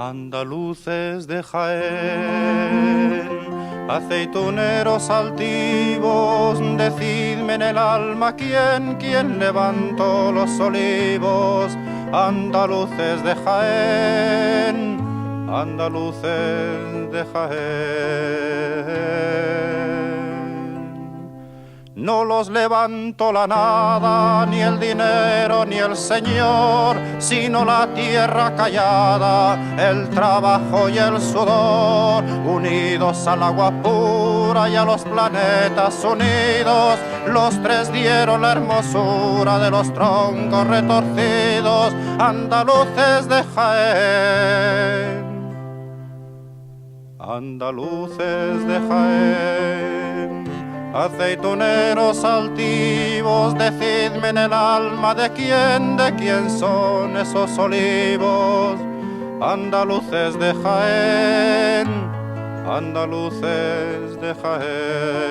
Andaluces de Jaén, aceituneros altivos, decidme en el alma quién levantó los olivos. Andaluces de Jaén, andaluces de Jaén. No los levantó la nada, ni el dinero, ni el señor, sino la tierra callada, el trabajo y el sudor, unidos al agua pura y a los planetas unidos. Los tres dieron la hermosura de los troncos retorcidos, andaluces de Jaén, andaluces de Jaén. Aceituneros altivos, decidme en el alma de quién son esos olivos. Andaluces de Jaén, andaluces de Jaén.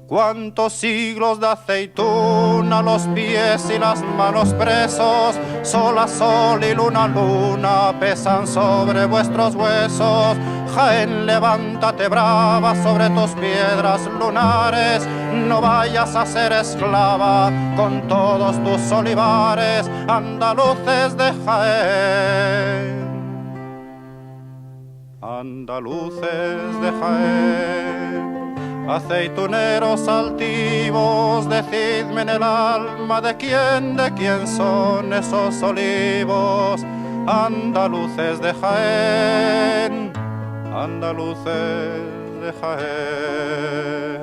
Cuántos siglos de aceituna, los pies y las manos presos, sol a sol y luna a luna, pesan sobre vuestros huesos. Jaén, levántate brava sobre tus piedras lunares, no vayas a ser esclava con todos tus olivares, andaluces de Jaén, andaluces de Jaén. Aceituneros altivos, decidme en el alma de quién son esos olivos, andaluces de Jaén, andaluces de Jaén.